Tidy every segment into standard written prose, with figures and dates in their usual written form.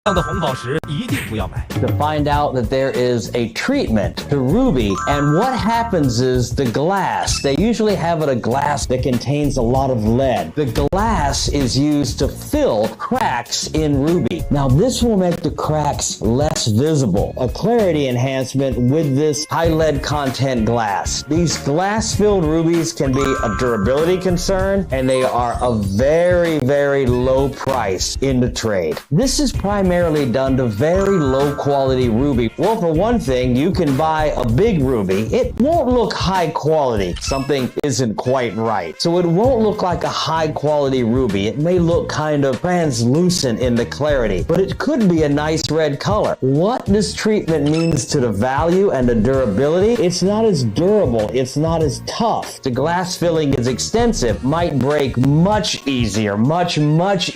这样的红宝石一定不要买。 To find out that there is a treatment to ruby, and what happens is the glass, they usually have a glass that contains a lot of lead. The glass is used to fill cracks in ruby. Now this will make the cracks less visible. A clarity enhancement with this high lead content glass. These glass-filled rubies can be a durability concern, and they are a very, very low price in the trade. This is primarily done to very low quality ruby. Well, for one thing, you can buy a big ruby. It won't look high quality. Something isn't quite right. So it won't look like a high quality ruby. It may look kind of translucent in the clarity, but it could be a nice red color. What this treatment means to the value and the durability, it's not as durable. It's not as tough. The glass filling is extensive, might break much easier, much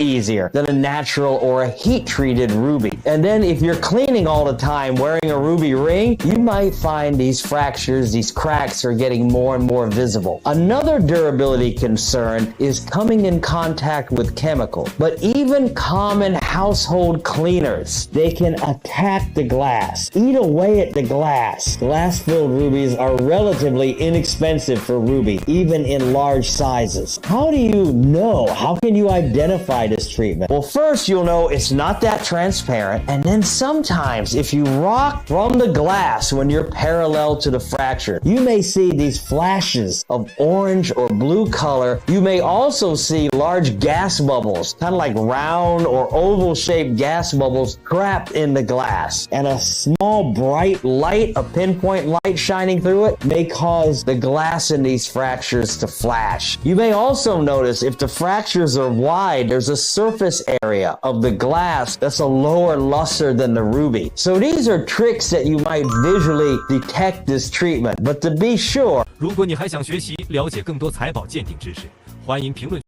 easier than a natural or a heat-treated ruby. And then if you're cleaning all the time wearing a ruby ring, you might find these fractures, these cracks are getting more and more visible. Another durability concern is coming in contact with chemicals. But even common household cleaners, they can attack the glass, eat away at the glass. Glass-filled rubies are relatively inexpensive for ruby, even in large sizes. How do you know? How can you identify this treatment? Well, first you'll know it's not that transparent, and then sometimes if you rock from the glass when you're parallel to the fracture, you may see these flashes of orange or blue color. You may also see large gas bubbles, kind of like round or oval shaped gas bubbles trapped in the glass. And a small bright light, a pinpoint light shining through it, may cause the glass in these fractures to flash. You may also notice if the fractures are wide, there's a surface area of the glass that's a lower luster than the ruby. So these are tricks that you might visually detect this treatment. But to be sure, 如果你还想学习了解更多财宝鉴定知识，欢迎评论。